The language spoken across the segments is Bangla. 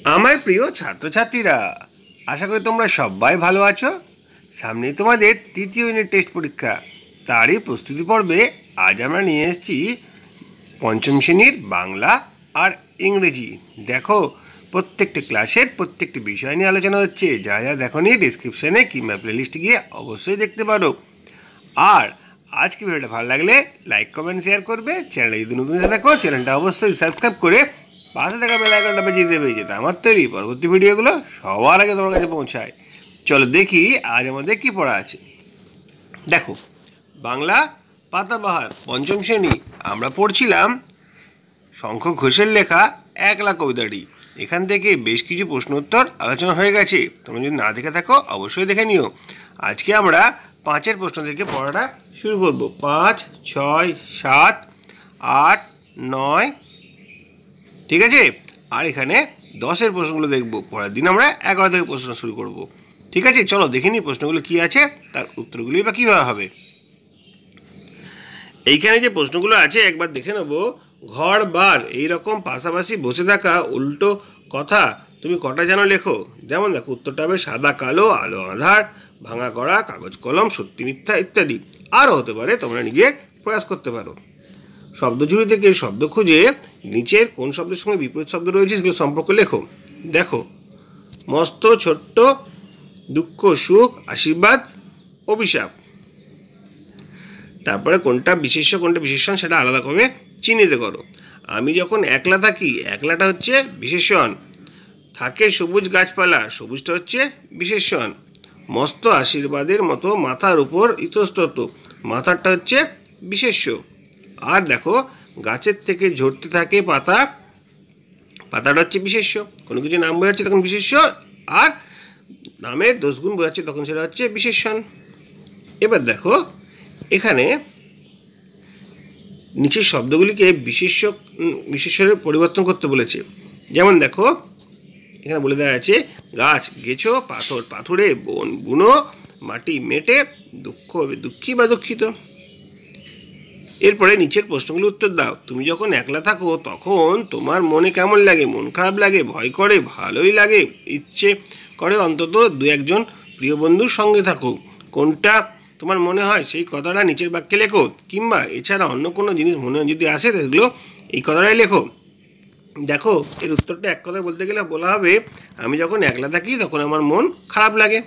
আমার প্রিয় ছাত্রছাত্রীরা, আশা করি তোমরা সবাই ভালো আছো। সামনেই তোমাদের তৃতীয় ইউনিট টেস্ট পরীক্ষা, তারই প্রস্তুতি পর্বে আজ আমরা নিয়ে এসেছি পঞ্চম শ্রেণীর বাংলা আর ইংরেজি। দেখো, প্রত্যেকটি ক্লাসের প্রত্যেকটি বিষয় নিয়ে আলোচনা হচ্ছে। যা যা দেখোনি ডিসক্রিপশানে কিংবা প্লেলিস্টে গিয়ে অবশ্যই দেখতে পারো। আর আজকে ভিডিওটা ভালো লাগলে লাইক কমেন্ট শেয়ার করবে। চ্যানেলে যদি নতুন এসে দেখো, চ্যানেলটা অবশ্যই সাবস্ক্রাইব করে পাশে থাকা বেল আইকনটা বাজিয়ে দেবে, যাতে আমার তৈরি পরবর্তী ভিডিওগুলো সবার আগে তোমার কাছে পৌঁছায়। চলো দেখি আজ আমাদের কি পড়া আছে। দেখো, বাংলা পাতাবাহার পঞ্চম শ্রেণী আমরা পড়ছিলাম শঙ্খ ঘোষের লেখা একলা কবিতাটি। এখান থেকে বেশ কিছু প্রশ্ন উত্তর আলোচনা হয়ে গেছে। তোমরা যদি না দেখে থাকো অবশ্যই দেখে নিও। আজকে আমরা 5-এর প্রশ্ন থেকে পড়াটা শুরু করব। 5, 6, 7, 8, 9, ঠিক আছে। আর এখানে 10-এর প্রশ্নগুলো দেখব। পরের দিন আমরা 11 থেকে প্রশ্ন শুরু করব, ঠিক আছে। চলো দেখে নিই প্রশ্নগুলো কী আছে, তার উত্তরগুলি বা কীভাবে হবে। এইখানে যে প্রশ্নগুলো আছে একবার দেখে নেব। ঘর বার এইরকম পাশাপাশি বসে থাকা উল্টো কথা তুমি কটা জানো লেখো। যেমন দেখো, উত্তরটা হবে সাদা কালো, আলো আঁধার, ভাঙা করা, কাগজ কলম, সত্যি মিথ্যা ইত্যাদি। আরও হতে পারে, তোমরা নিজে প্রয়াস করতে পারো। শব্দঝুড়ি থেকে শব্দ খুঁজে নিচের কোন শব্দের সঙ্গে বিপরীত শব্দ রয়েছে সেগুলো সম্পর্কে লেখো। দেখো, মস্ত, ছোট্ট, দুঃখ, সুখ, আশীর্বাদ, অভিশাপ। তারপরে কোনটা বিশেষ্য কোনটা বিশেষণ সেটা আলাদা করে চিহ্নিত করো। আমি যখন একলা থাকি, একলাটা হচ্ছে বিশেষণ। থাকে সবুজ গাছপালা, সবুজটা হচ্ছে বিশেষণ। মস্ত আশীর্বাদের মতো মাথার উপর ইতস্তত, মাথারটা হচ্ছে বিশেষ্য। আর দেখো, গাছের থেকে ঝরতে থাকে পাতা, পাতাটা হচ্ছে বিশেষ্য। কোনো কিছু নাম বোঝাচ্ছে তখন বিশেষ্য, আর নামের দোষগুণ বোঝাচ্ছে তখন সেটা হচ্ছে বিশেষণ। এবার দেখো, এখানে নিচের শব্দগুলিকে বিশেষ্যের পরিবর্তন করতে বলেছে। যেমন দেখো, এখানে বলে দেওয়া আছে গাছ গেছো, পাথর পাথুরে, বন বুনো, মাটি মেটে, দুঃখ হবে দুঃখী বা দুঃখিত। এরপরে নিচের প্রশ্নগুলো উত্তর দাও। তুমি যখন একলা থাকো তখন তোমার মনে কেমন লাগে? মন খারাপ লাগে, ভয় করে, ভালোই লাগে, ইচ্ছে করে অন্তত 2-1 প্রিয় বন্ধুর সঙ্গে থাকো। কোনটা তোমার মনে হয় সেই কথাটা নিচের বাক্যে লেখো। কিংবা এছাড়া অন্য কোনো জিনিস মনে যদি আসে সেগুলো এই কথাটাই লেখো। দেখো, এর উত্তরটা এক কথায় বলতে গেলে বলা হবে, আমি যখন একলা থাকি তখন আমার মন খারাপ লাগে।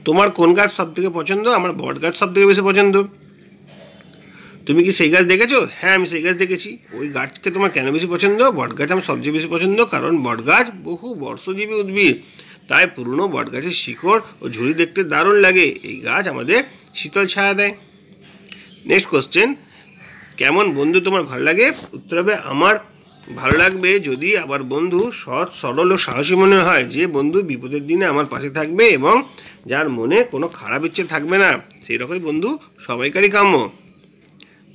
তোমার কোন গাছ সব থেকে পছন্দ? আমার বট গাছ সব থেকে বেশি পছন্দ। তুমি কি সেই গাছ দেখেছো? হ্যাঁ, আমি সেই গাছ দেখেছি। ওই গাছকে তোমার কেন বেশি পছন্দ? বট গাছ আমার সবচেয়ে বেশি পছন্দ, কারণ বট গাছ বহু বর্ষজীবী উদ্ভিদ, তাই পুরনো বট গাছের শিকড় ও ঝুড়ি দেখতে দারুণ লাগে। এই গাছ আমাদের শীতল ছায়া দেয়। নেক্সট কোশ্চেন, কেমন বন্ধু তোমার ভালো লাগে? উত্তর হবে, আমার ভালো লাগবে যদি আমার বন্ধু সৎ, সরল ও সাহসী মনে হয়। যে বন্ধু বিপদের দিনে আমার পাশে থাকবে এবং যার মনে কোনো খারাপ ইচ্ছে থাকবে না, সেই রকমই বন্ধু সবাইকারই কাম্য।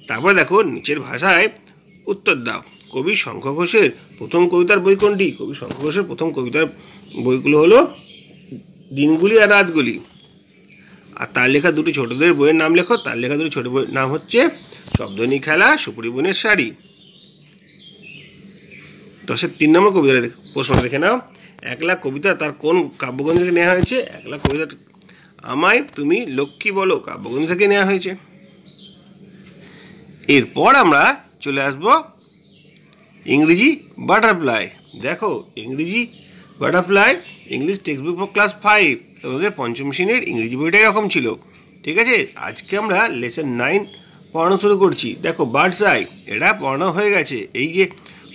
তারপরে দেখো, নিচের ভাষায় উত্তর দাও। কবি শঙ্খ ঘোষের প্রথম কবিতার বই কোনটি? কবি শঙ্খ ঘোষের প্রথম কবিতার বইগুলো হলো দিনগুলি আর রাতগুলি। আর তার লেখা দুটি ছোটদের বইয়ের নাম লেখো। তার লেখা দুটি ছোট বইয়ের নাম হচ্ছে শব্দনী খেলা, সুপুরি বোনের শাড়ি। 10-এর 3 নম্বর কবিতা প্রশ্ন দেখে নাও। একলা কবিতা তার কোন কাব্যগ্রন্থ থেকে নেওয়া হয়েছে? একলা কবিতা আমায় তুমি লক্ষ্মী বলো কাব্যগ্রন্থ থেকে নেওয়া হয়েছে। এরপর আমরা চলে আসব ইংরেজি বাটারফ্লাই। দেখো, ইংরেজি butterfly English text book for class 5, তোমাদের পঞ্চম শ্রেণীর ইংরেজি বইটা এরকম ছিল, ঠিক আছে। আজকে আমরা লেসন 9 পড়ানো শুরু করছি। দেখো, বার্ডস আই এটা পড়ানো হয়ে গেছে। এই যে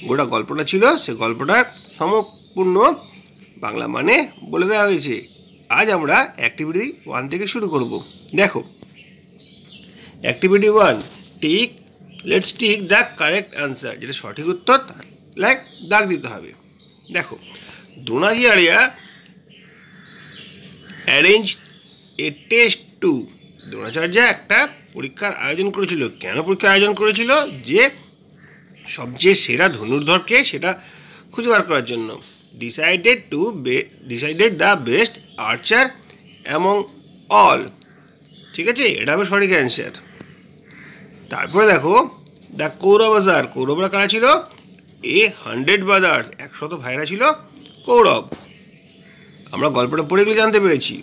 গোটা গল্পটা ছিল, সে গল্পটার সম্পূর্ণ বাংলা মানে বলে দেওয়া হয়েছে। আজ আমরা অ্যাক্টিভিটি 1 থেকে শুরু করব। দেখো, activity 1, let's tick the correct answer. যেটা সঠিক উত্তর লাইক দাগ দিতে হবে। দেখো, Dronacharya arrange a test too. Dronacharya একটা পরীক্ষার আয়োজন করেছিল। কেন পরীক্ষার আয়োজন করেছিল? যে সবচেয়ে সেরা ধনুর্ধরকে সেটা খুঁজে বার করার জন্য। Decided the best archer among all, ঠিক আছে, এটা হবে সঠিক অ্যান্সার। তারপরে দেখো, দ্য কৌরবাজার, কৌরবরা কারা ছিল? 100 brothers, 100 ভাইরা ছিল কৌরব। আমরা গল্পটা পড়ে গেলে জানতে পেরেছি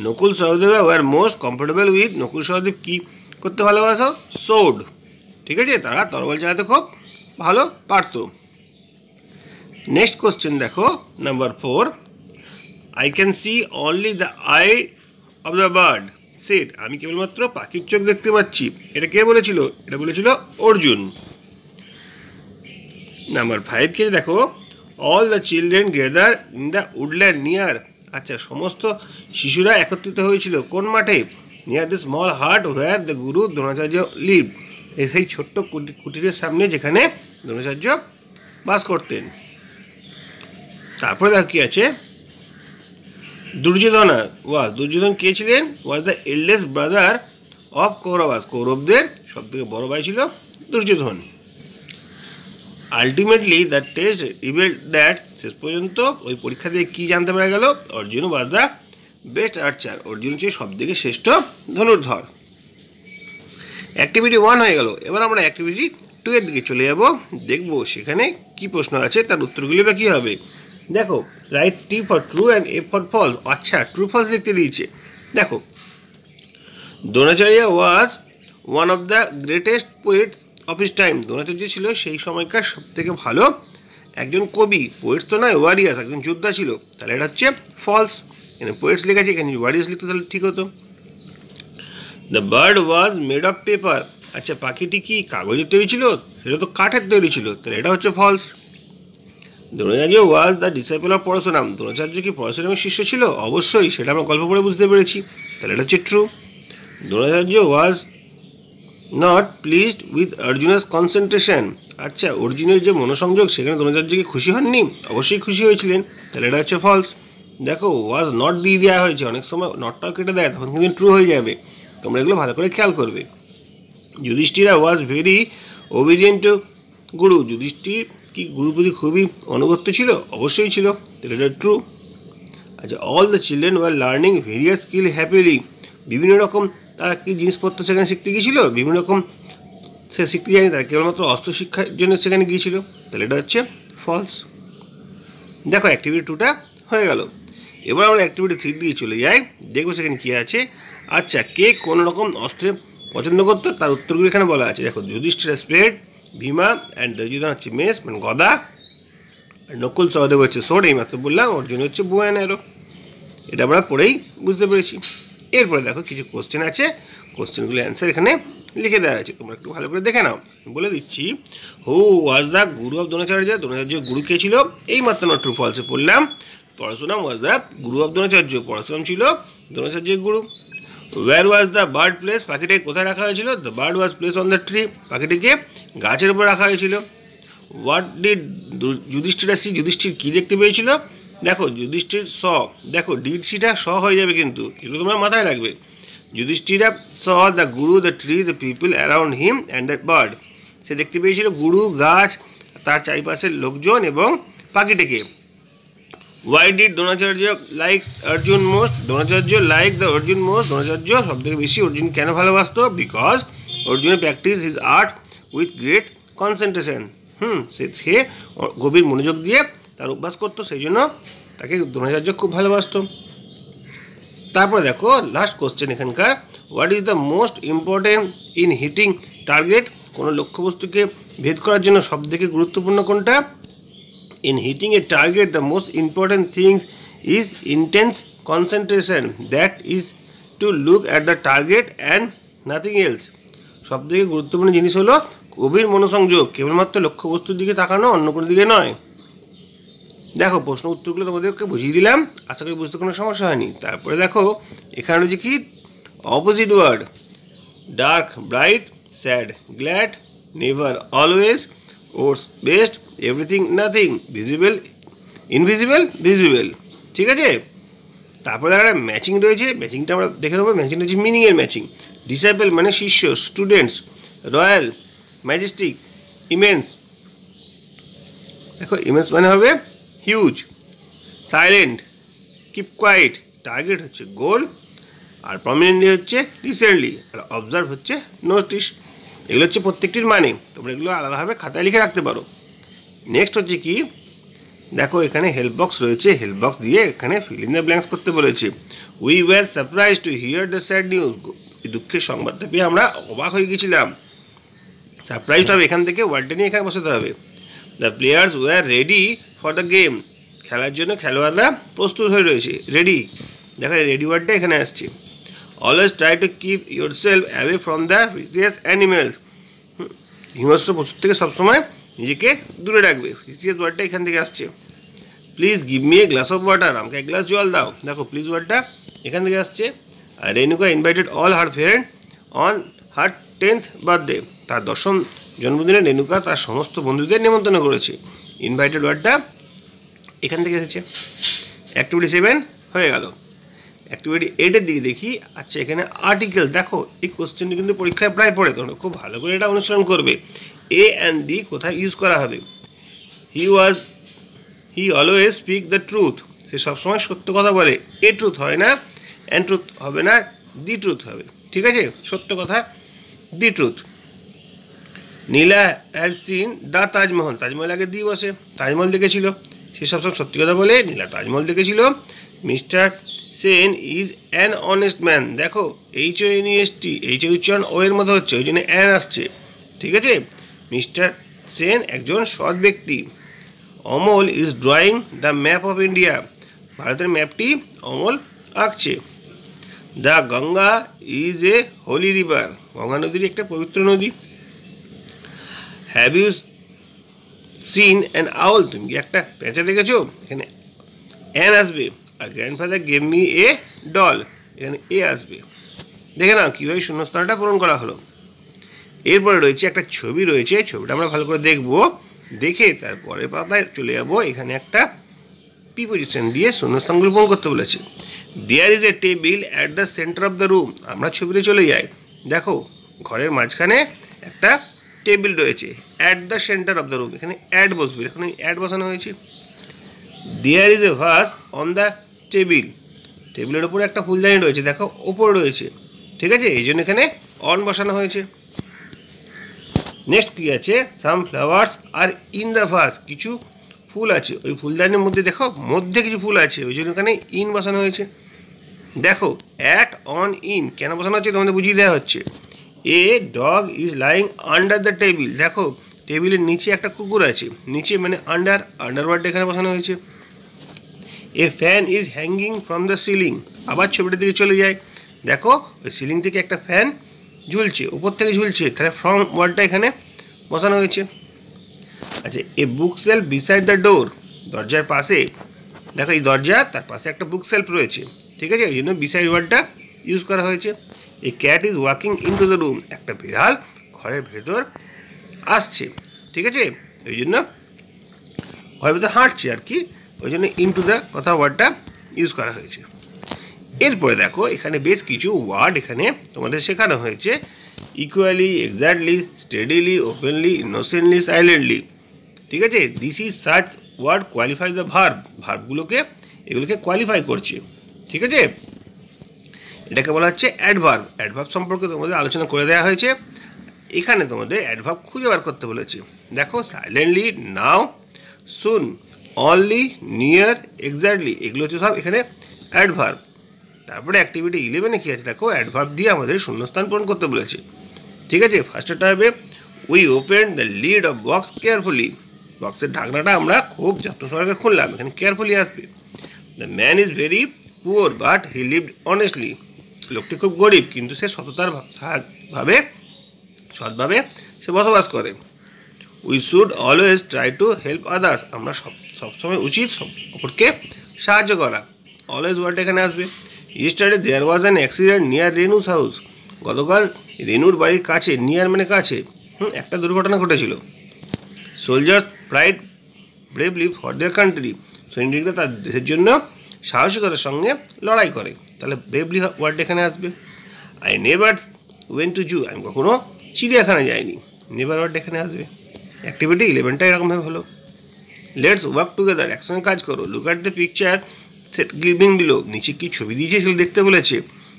Nakul Sahadev war most comfortable with, Nakul Sahadev কি করতে ভালোবাসো? সোর্ড। ঠিক আছে, তারা তরবাল চালাতে খুব ভালো পারত। নেক্সট কোশ্চেন দেখো, number 4, I can see only the eye of the bird said, আমি কেবলমাত্র পাখির চোখ দেখতে পাচ্ছি। এটা কে বলেছিল? এটা বলেছিল অর্জুন। নাম্বার 5 কে দেখো, all the children gather in the woodland near, আচ্ছা সমস্ত শিশুরা একত্রিত হয়েছিল কোন মাঠে? নিয়ার দ্য স্মল হাট where the Guru Dronacharya leave, সেই ছোট্ট কুটিরের সামনে যেখানে দ্রোণাচার্য বাস করতেন। তারপরে দেখো কি আছে, দুর্যোধনা ওয়াজ, দুর্যোধন কে ছিলেন? Was the eldest brother of Kauravas, কৌরবদের সব থেকে বড় ভাই ছিল Duryodhan. Ultimately the test revealed that, শেষ পর্যন্ত ওই পরীক্ষা দিয়ে কী জানতে পারা গেল? Arjun was the best archer, Arjun হচ্ছে সব থেকে শ্রেষ্ঠ ধনুর্ধর। অ্যাক্টিভিটি 1 হয়ে গেল। এবার আমরা অ্যাক্টিভিটি 2 এর দিকে চলে যাব, দেখব সেখানে কি প্রশ্ন আছে, তার উত্তরগুলি বা কী হবে। দেখো, write T for true and A for false. আচ্ছা, ট্রু ফলস লিখতে দিয়েছে। দেখো, Dronacharya was one of the greatest poet of his time, Dronacharya ছিল সেই সময়কার সব থেকে ভালো একজন কবি। পোয়েটস তো নয়, ওয়ারিয়ার্স, একজন যোদ্ধা ছিল। তাহলে এটা হচ্ছে ফলস। এখানে পোয়েটস লেখা আছে, এখানে ওয়ারিয়ার্স লিখতে তাহলে ঠিক হতো। The bird was made of paper, আচ্ছা পাখিটি কি কাগজের তৈরি ছিল? সেটা তো কাঠের তৈরি ছিল, তাহলে এটা হচ্ছে false. Dronacharya was the disciple of Parashuram, Dronacharya কি পরশুরামের শিষ্য ছিল? অবশ্যই, সেটা আমরা গল্প পড়ে বুঝতে পেরেছি, তাহলে এটা হচ্ছে true. Dronacharya was not pleased with Arjuna's concentration, আচ্ছা অর্জুনের যে মনোসংযোগ সেখানে দ্রোণাচার্যকে খুশি হননি? অবশ্যই খুশি হয়েছিলেন, তাহলে এটা হচ্ছে ফলস। দেখো, ওয়াজ নট দিয়ে দেওয়া হয়েছে, অনেক সময় নটটাও কেটে দেয়, তখন কিন্তু ট্রু হয়ে যাবে। তোমরা এগুলো ভালো করে খেয়াল করবে। Yudhishthira was very obedient to guru, Yudhishthir কি গুরুর প্রতি খুবই অনুগত্য ছিল? অবশ্যই ছিল, তাহলে এটা ট্রু। আচ্ছা, all the children were learning various skill happily, বিভিন্ন রকম তারা কি জিনিসপত্র সেখানে শিখতে গিয়েছিল? বিভিন্ন রকম সে শিখতে যায়নি, তারা কেবলমাত্র অস্ত্র শিক্ষার জন্য সেখানে গিয়েছিল, তাহলে এটা হচ্ছে ফলস। দেখো, অ্যাক্টিভিটি 2টা হয়ে গেল। এবার আমরা অ্যাক্টিভিটি 3 দিকে চলে যাই, দেখবো সেখানে কী আছে। আচ্ছা, কে কোন রকম অস্ত্রে পছন্দ করতো তার উত্তরগুলো এখানে বলা আছে। দেখো, যুধিষ্ঠির স্প্লেড, ভীমা অ্যান্ড দুর্যোধন হচ্ছে মেস মানে গদা, আর নকুল সহদেব হচ্ছে সোর্ড, এই মাত্র বললাম। অর্জুন হচ্ছে বো অ্যান্ড অ্যারো, এটা আমরা পড়েই বুঝতে পেরেছি। এরপরে দেখো কিছু কোশ্চেন আছে, কোশ্চেনগুলো অ্যান্সার এখানে লিখে দেওয়া আছে, তোমরা একটু ভালো করে দেখে নাও। বলে দিচ্ছি, who was the guru of Dronacharya, Dronacharya গুরু কে ছিল? এই মাত্র আমরা ট্রু ফলসে পড়লাম। Parshuram was the guru of Dronacharya, Parshuram ছিল দ্রোণাচার্যের গুরু। Where was the bird placed, পাখিটাকে কোথায় রাখা হয়েছিল? The bird was placed on the tree, পাখিটিকে গাছের উপর রাখা হয়েছিল। What did Yudhishthir see, Yudhishthir কী দেখতে পেয়েছিল? দেখো, যুধিষ্ঠির স, দেখো ডিড সিটা স হয়ে যাবে, কিন্তু এগুলো তোমরা মাথায় রাখবে। Yudhishthira saw the guru, the tree, the people around him and that bird, সে দেখতে পেয়েছিল গুরু, গাছ, তার চারিপাশের লোকজন এবং পাখিটিকে। Why did Dronacharya like Arjun most, Dronacharya like the Arjun most, Dronacharya সব থেকে বেশি অর্জুন কেন ভালোবাসতো? বিকজ অর্জুনের practice his art with great concentration, সে গভীর মনোযোগ দিয়ে তার অভ্যাস করতো, সেই জন্য তাকে দ্রোণাচার্য খুব ভালোবাসতো। তারপরে দেখো লাস্ট কোশ্চেন এখানকার, what is the most important in hitting target, কোনো লক্ষ্যবস্তুকে ভেদ করার জন্য সবথেকে গুরুত্বপূর্ণ কোনটা? In hitting a target, the most important thing is intense concentration, that is to look at the target and nothing else. সবথেকে গুরুত্বপূর্ণ জিনিস হলো গভীর মনোসংযোগ, কেবলমাত্র লক্ষ্যবস্তুর দিকে তাকানো, অন্য কোনো দিকে নয়। দেখো, প্রশ্ন উত্তরগুলো তোমাদেরকে বুঝিয়ে দিলাম, আশা করি বুঝতে কোনো সমস্যা হয়নি। তারপরে দেখো এখানে রয়েছে কি opposite word, dark bright, sad glad, never always, ওটস best, everything nothing, visible invisible visible, ঠিক আছে। তারপরে একটা ম্যাচিং রয়েছে, ম্যাচিংটা আমরা দেখে নেবো। ম্যাচিং রয়েছে মিনিংয়ের ম্যাচিং। ডিসাইপল মানে শিষ্য, স্টুডেন্টস, রয়্যাল, ম্যাজেস্টিক, ইমেন্স, দেখো ইমেন্স মানে হবে huge, silent, keep quiet, target হচ্ছে গোল, আর প্রমিনেন্টলি হচ্ছে রিসেন্টলি, আর অবজার্ভ হচ্ছে নোটিস। এগুলো হচ্ছে প্রত্যেকটির মানে, তোমরা এগুলো আলাদাভাবে খাতায় লিখে রাখতে পারো। নেক্সট হচ্ছে কি, দেখো এখানে হেল্প বক্স রয়েছে, হেল্প বক্স দিয়ে এখানে ফিল ইন দ্য ব্ল্যাঙ্কস করতে বলেছে। We were surprise to here the sad news, দুঃখের সংবাদটা পেয়ে আমরা অবাক হয়ে গেছিলাম। সারপ্রাইজ হবে, এখান থেকে ওয়ার্ডটা নিয়ে এখানে বসাতে হবে। The players were ready for the game, খেলার জন্য খেলোয়াড়রা প্রস্তুত হয়ে রয়েছে, রেডি। দেখো রেডি ওয়ার্ডটা এখানে আসছে। Always try to keep your self away from the vicious animals, হিংস্র পশুর থেকে সবসময় নিজেকে দূরে রাখবে, ভিসিয়াস ওয়ার্ডটা এখান থেকে আসছে। Please give me a glass of water, আমাকে এক গ্লাস জল দাও, দেখো প্লিজ ওয়ার্ডটা এখান থেকে আসছে। আর Renuka invited all her friend on her 10th birthday, তার 10ম জন্মদিনে রেনুকা তার সমস্ত বন্ধুদের নিমন্ত্রণ করেছে, ইনভাইটেড ওয়ার্ডটা এখান থেকে এসেছে। অ্যাক্টিভিটি 7 হয়ে গেল। অ্যাক্টিভিটি 8-এর দিকে দেখি। আচ্ছা এখানে আর্টিকেল, দেখো এই কোশ্চেনটি কিন্তু পরীক্ষায় প্রায় পড়ে, তোমরা খুব ভালো করে এটা অনুসরণ করবে। এ অ্যান্ড দি কোথায় ইউজ করা হবে? He always speak the truth, সে সবসময় সত্য কথা বলে। এ ট্রুথ হয় না, অ্যান্ড ট্রুথ হবে না, দি ট্রুথ হবে, ঠিক আছে? সত্য কথা, the truth. Nila has seen the Taj Mahal, Taj Mahal আগে দি বসে, তাজমহল দেখেছিল, সে সবসময় সত্যি কথা বলে, নীলা তাজমহল দেখেছিল। Mister Sen is an honest man, দেখো HONEST, এইচ উচ্চারণ ও এর মতো হচ্ছে, ওই জন্য অ্যান আসছে, ঠিক আছে? মিস্টার সেন একজন সৎ ব্যক্তি। Amal is drawing the map of India, ভারতের ম্যাপটি অমল আঁকছে। The Ganga is a holy river, Ganga নদীর একটা পবিত্র নদী। Have you seen an owl, তুমি কি একটা পেঁচা দেখেছো? এখানে অ্যান আসবে। আর grandfather gave me a doll, এখানে এ আসবে। দেখে নাও কীভাবে শূন্যস্থানটা পূরণ করা হলো। এরপরে রয়েছে একটা ছবি রয়েছে, ছবিটা আমরা ভালো করে দেখব, দেখে তারপরের পাতায় চলে যাবো। এখানে একটা প্রিপোজিশন দিয়ে শূন্যস্থানগুলো পূরণ করতে বলেছে। There is a table at the centre of the room, আমরা ছবিতে চলে যাই, দেখো ঘরের মাঝখানে একটা টেবিল রয়েছে, at the centre of the room, এখানে অ্যাড বসবে, এখানে অ্যাড বসানো হয়েছে। There is a vase on the table, টেবিলের ওপরে একটা ফুলদানি রয়েছে, দেখো ওপরে রয়েছে, ঠিক আছে? এই জন্য এখানে অন বসানো হয়েছে। নেক্সট কী আছে? সাম ফ্লাওয়ার্স আর ইন দ্য ভাস, কিছু ফুল আছে ওই ফুলদানির মধ্যে, দেখো মধ্যে কিছু ফুল আছে, ওই জন্য এখানে ইন বসানো হয়েছে। দেখো অ্যাট অন ইন কেন বসানো হচ্ছে তোমাদের বুঝিয়ে দেওয়া হচ্ছে। A dog is lying under the table, দেখো টেবিলের নিচে একটা কুকুর আছে, নিচে মানে আন্ডার, আন্ডারওয়ার্ড এখানে বসানো হয়েছে। A fan is hanging from the ceiling, আবার ছবিটার দিকে চলে যায়, দেখো ওই সিলিং থেকে একটা ফ্যান ঝুলছে, উপর থেকে ঝুলছে, তাহলে ফ্রম ওয়ার্ডটা এখানে বসানো হয়েছে। আচ্ছা a bookshelf beside the door, দরজার পাশে, দেখো এই দরজা তার পাশে একটা বুক সেলফ রয়েছে, ঠিক আছে? এই জন্য বিসাইড ওয়ার্ডটা ইউজ করা হয়েছে। এ cat is walking in to the room, একটা বিড়াল ঘরের ভেতর আসছে, ঠিক আছে? ওই জন্য ঘরের ভেতর হাঁটছে আর কি, ওই জন্য ইন টু দ্য কথা ওয়ার্ডটা ইউজ করা হয়েছে। এরপরে দেখো এখানে বেশ কিছু ওয়ার্ড এখানে তোমাদের শেখানো হয়েছে। Equally, exactly, steadily, openly, innocently, silently, ঠিক আছে? This is such word qualify the verb, ভার্বগুলোকে এগুলোকে কোয়ালিফাই করছে, ঠিক আছে? এটাকে বলা হচ্ছে অ্যাডভার্ব। অ্যাডভার্ব সম্পর্কে তোমাদের আলোচনা করে দেওয়া হয়েছে। এখানে তোমাদের অ্যাডভার্ব খুঁজে বার করতে বলেছে। দেখো সাইলেন্টলি, নাও, সুন, অনলি, নিয়ার, এক্স্যাক্টলি, এগুলো হচ্ছে সব এখানে অ্যাডভার্ব। তারপরে অ্যাক্টিভিটি 11-এ কী আছে? দেখো অ্যাডভার্ব দিয়ে আমাদের শূন্যস্থান পূরণ করতে বলেছে, ঠিক আছে? ফার্স্টটা হবে we open the lead of box carefully, বক্সের ঢাকনাটা আমরা খুব যত্ন সহকারে খুললাম, এখানে কেয়ারফুলি আসবে। The man is very poor but he lived honestly, লোকটি খুব গরিব কিন্তু সে সৎভাবে সে বসবাস করে। We should always try to help others, আমরা সবসময় উচিত অপরকে সাহায্য করা, অলওয়েজ ওয়ার্ড এখানে আসবে। Yesterday there was an accident near Renu's house, গতকাল রেনুর বাড়ির কাছে, নিয়ার মানে কাছে, একটা দুর্ঘটনা ঘটেছিল। Soldiers fight bravely for their country, সৈনিকরা তার দেশের জন্য সাহসিকতার সঙ্গে লড়াই করে, তাহলে ব্রেভলি ওয়ার্ড এখানে আসবে। আই নেভার ওয়েন্ট টু জু, আমি কখনো চিড়িয়াখানা যাইনি, নেভার ওয়ার্ড এখানে আসবে। অ্যাক্টিভিটি 11টা এরকমভাবে হলো। লেটস ওয়ার্ক টুগেদার, একসঙ্গে কাজ করো। Look at the picture set giving below, নিচে কি ছবি দিয়েছে সেগুলো দেখতে বলেছে।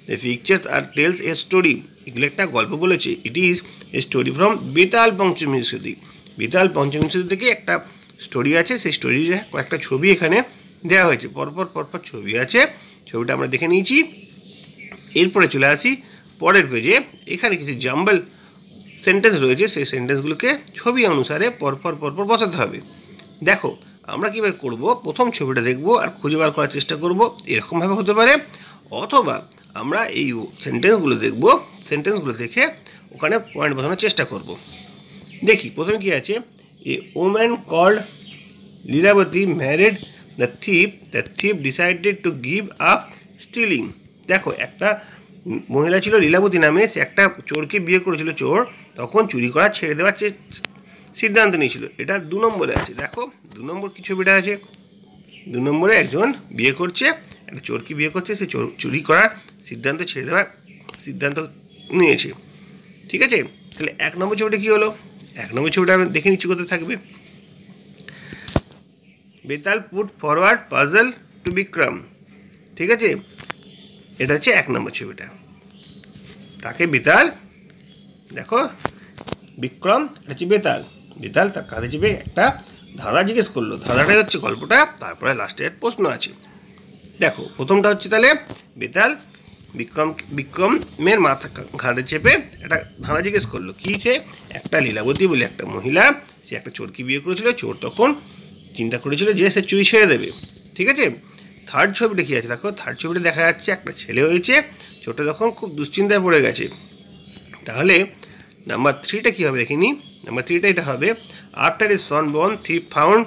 The pictures are tells a story, এগুলো একটা গল্প বলেছে। It is a story from Betal Panchami Smriti, Betal Panchami স্মৃতি থেকে একটা স্টোরি আছে, সেই স্টোরির কয়েকটা ছবি এখানে দেওয়া হয়েছে, পরপর পরপর ছবি আছে, ছবিটা আমরা দেখে নিয়েছি। এরপরে চলে আসি পরের পেজে। এখানে কিছু জাম্বল সেন্টেন্স রয়েছে, সেই সেন্টেন্সগুলোকে ছবি অনুসারে পরপর পরপর বসাতে হবে। দেখো আমরা কীভাবে করব, প্রথম ছবিটা দেখব আর খুঁজে বার করার চেষ্টা করব, এরকমভাবে হতে পারে। অথবা আমরা এই সেন্টেন্সগুলো দেখব, সেন্টেন্সগুলো দেখে ওখানে পয়েন্ট বসানোর চেষ্টা করব। দেখি প্রথমে কী আছে, a woman called Lilavati married the thief decided to give up stealing. দেখো একটা মহিলা ছিল লীলাবতী নামে, সে একটা চোরকে বিয়ে করেছিল। চোর তখন চুরি করা ছেড়ে দেওয়ার সিদ্ধান্ত নিয়েছিল। এটা 2 নম্বরে আছে। দেখো 2 নম্বর কি ছবিটা আছে, 2 নম্বরে একজন বিয়ে করছে, একটা চোরকে বিয়ে করছে, সে চুরি করার সিদ্ধান্ত ছেড়ে দেওয়ার সিদ্ধান্ত নিয়েছে। ঠিক আছে, তাহলে 1 নম্বর ছবিটা কী হলো, 1 নম্বর ছবিটা আমি দেখে নিচ্ছি কোথায় থাকবে। Betal put forward puzzle to Vikram. ঠিক আছে, এটা হচ্ছে 1 নম্বর ছবিটা। তাকে বেতাল, দেখো বিক্রম, এটা হচ্ছে বেতাল, বেতাল তার কাঁধে চেপে একটা ধাঁধা জিজ্ঞেস করলো, ধাঁধাটাই হচ্ছে গল্পটা, তারপরে লাস্টের প্রশ্ন আছে। দেখো প্রথমটা হচ্ছে তাহলে বেতাল বিক্রমের মাথা ঘাড়ে চেপে একটা ধাঁধা জিজ্ঞেস করলো, কী সে একটা লীলাবতী বলে একটা মহিলা, সে একটা চোরকে বিয়ে করেছিল। চোর তখন চিন্তা করেছিল যে সে চুরি ছেড়ে দেবে। ঠিক আছে, থার্ড ছবিটা কী আছে, দেখো থার্ড ছবিটা দেখা যাচ্ছে একটা ছেলে হয়েছে, ছোটো তখন খুব দুশ্চিন্তায় পড়ে গেছে। তাহলে নাম্বার 3টা কী হবে দেখিনি, নাম্বার 3টা এটা হবে, after his son born thief found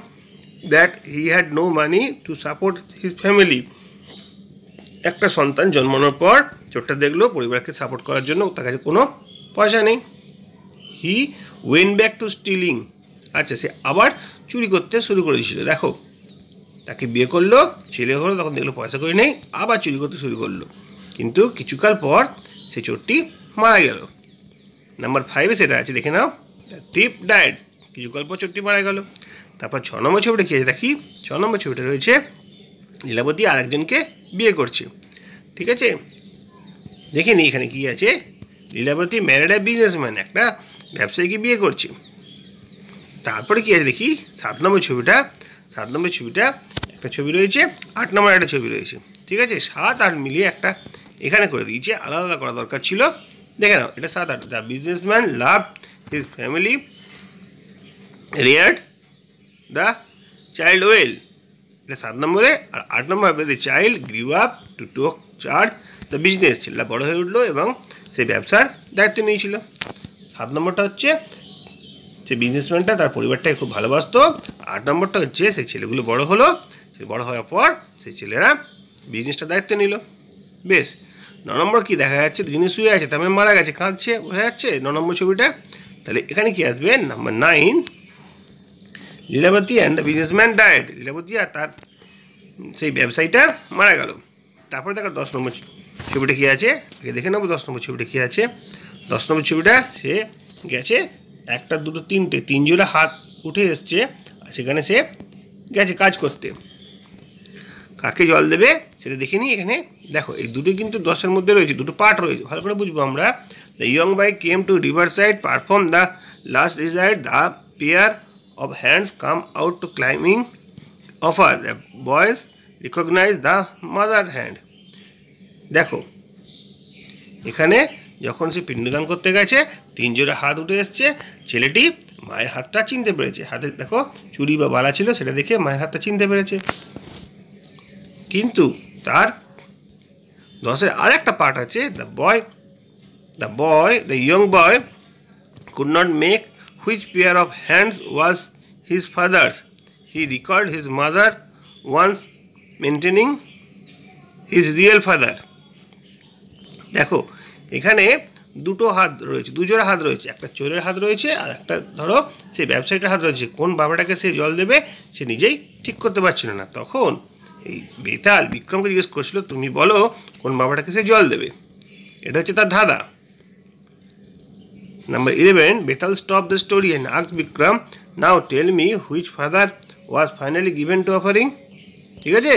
that he had no money to support his family. একটা সন্তান জন্মানোর পর চোরটা দেখলো পরিবারকে সাপোর্ট করার জন্য তার কাছে কোনো পয়সা নেই। He went back to stealing. আচ্ছা, সে আবার চুরি করতে শুরু করে দিয়েছিল। দেখো তাকে বিয়ে করলো, ছেলে হলো, তখন দেখলো পয়সা করে নেই, আবার চুরি করতে শুরু করলো, কিন্তু কিছুকাল পর সে চোরটি মারা গেল। নাম্বার 5-এ সেটা আছে, দেখে নাও, থিপ ডায়েড, কিছুকাল পর চোরটি মারা গেল। তারপর 6 নম্বর ছবিটা কী আছে দেখি, 6 নম্বর ছবিটা রয়েছে লীলাবতী আরেকজনকে বিয়ে করছে। ঠিক আছে, দেখে নি এখানে কী আছে, লীলাবতী ম্যারিড এ বিজনেসম্যান, একটা ব্যবসায়ীকে বিয়ে করছে। তারপরে কী আছে দেখি 7 নম্বর ছবিটা, 7 নম্বর ছবিটা একটা ছবি রয়েছে, 8 নম্বর একটা ছবি রয়েছে। ঠিক আছে, 7 8 মিলিয়ে একটা এখানে করে দিয়েছে, আলাদা আলাদা করা দরকার ছিল। দেখে নাও, এটা 7 8। The businessman loved his family, reared the child well, এটা 7 নম্বরে। আর 8 নম্বর হবে the child grew up to take charge the business, ছেলেটা বড়ো হয়ে উঠলো এবং সেই ব্যবসার দায়িত্ব নিয়েছিল। 7 নম্বরটা হচ্ছে সেই বিজনেসম্যানটা তার পরিবারটাকে খুব ভালোবাসতো। 8 নম্বরটা হচ্ছে সেই ছেলেগুলো বড়ো হলো, সে বড়ো হওয়ার পর সেই ছেলেরা বিজনেসটার দায়িত্ব নিল। বেশ, 9 নম্বর কী দেখা যাচ্ছে, দুজনে শুয়ে আছে, তার মানে মারা গেছে, কাঁদছে, বোঝা যাচ্ছে 9 নম্বর ছবিটা। তাহলে এখানে কি আসবে, number 9, Lilavati and the businessman died, Lilavati আর তার সেই ব্যবসায়ীটা মারা গেল। তারপরে দেখো 10 নম্বর ছবিটা কী আছে, আগে দেখে নেবো 10 নম্বর ছবিটা কী আছে। 10 নম্বর ছবিটা, সে গেছে 1 2 3 জোড়া হাত উঠে এসছে, আর সেখানে সে গেছে কাজ করতে। কাকে জল দেবে সেটা দেখে নিই এখানে। দেখো এই দুটো কিন্তু 10-এর মধ্যে রয়েছে, দুটো পার্ট রয়েছে, ভালো করে বুঝবো আমরা। The young boy came to river side perform the last reside, the pair of hands come out to climbing offer, the boys recognize the mother hand. দেখো এখানে যখন সে পিণ্ডদান করতে গেছে 3 জোড়া হাত উঠে এসছে, ছেলেটি মায়ের হাতটা চিনতে পেরেছে, হাতে দেখো চুড়ি বা বালা ছিল, সেটা দেখে মায়ের হাতটা চিনতে পেরেছে। কিন্তু তার 10-এর আর একটা পার্ট আছে, the young boy could not make which pair of hands was his father's. He recalled his mother once maintaining his real father. দেখো এখানে দুটো হাত রয়েছে, দুজোড়া হাত রয়েছে, একটা চোরের হাত রয়েছে আর একটা ধরো সেই ব্যবসায়ীটার হাত রয়েছে। কোন বাবাটাকে সে জল দেবে সে নিজেই ঠিক করতে পারছিল না। তখন এই বেতাল বিক্রমকে জিজ্ঞেস করছিল, তুমি বলো কোন বাবাটাকে সে জল দেবে। এটা হচ্ছে তার ধাঁধা। Number 11, Bethel stopped the story and asked Bikram, now tell me which father was finally given to offering. ঠিক আছে,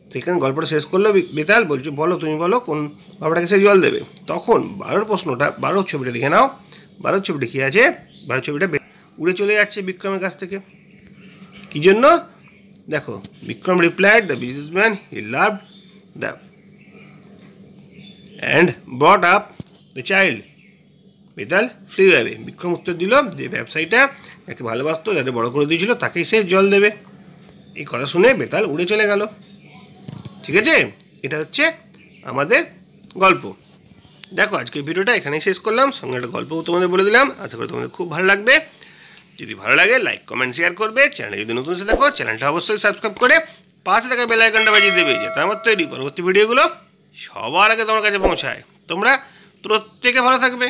তো এখানে গল্পটা শেষ করলো বেতাল, বলছো বলো তুমি বলো কোন বাবাটাকে সে জল দেবে। তখন 12 প্রশ্নটা, 12 ছবিটা দেখে নাও। 12 ছবিটা কী আছে, 12 ছবিটা উড়ে চলে যাচ্ছে বিক্রমের কাছ থেকে। কী জন্য? দেখো, Vikram replied the businessman he loved the and brought up the child Betal free যাবে। বিক্রম উত্তর দিল যে ব্যবসায়ীটা যাকে ভালোবাসতো, যাতে বড় করে দিয়েছিল, তাকেই সে জল দেবে। এই কথা শুনে বেতাল উড়ে চলে গেল। ঠিক আছে, এটা হচ্ছে আমাদের গল্প। দেখো, আজকের ভিডিওটা এখানেই শেষ করলাম, সঙ্গে একটা গল্পও তোমাদের বলে দিলাম। আশা করি তোমাদের খুব ভালো লাগবে। যদি ভালো লাগে লাইক কমেন্ট শেয়ার করবে। চ্যানেলে যদি নতুন এসে থাকো চ্যানেলটা অবশ্যই সাবস্ক্রাইব করে পাশে থাকা বেল আইকনটা বাজিয়ে দেবে, যাতে আমার তৈরি পরবর্তী ভিডিওগুলো সবার আগে তোমার কাছে পৌঁছায়। তোমরা প্রত্যেকে ভালো থাকবে।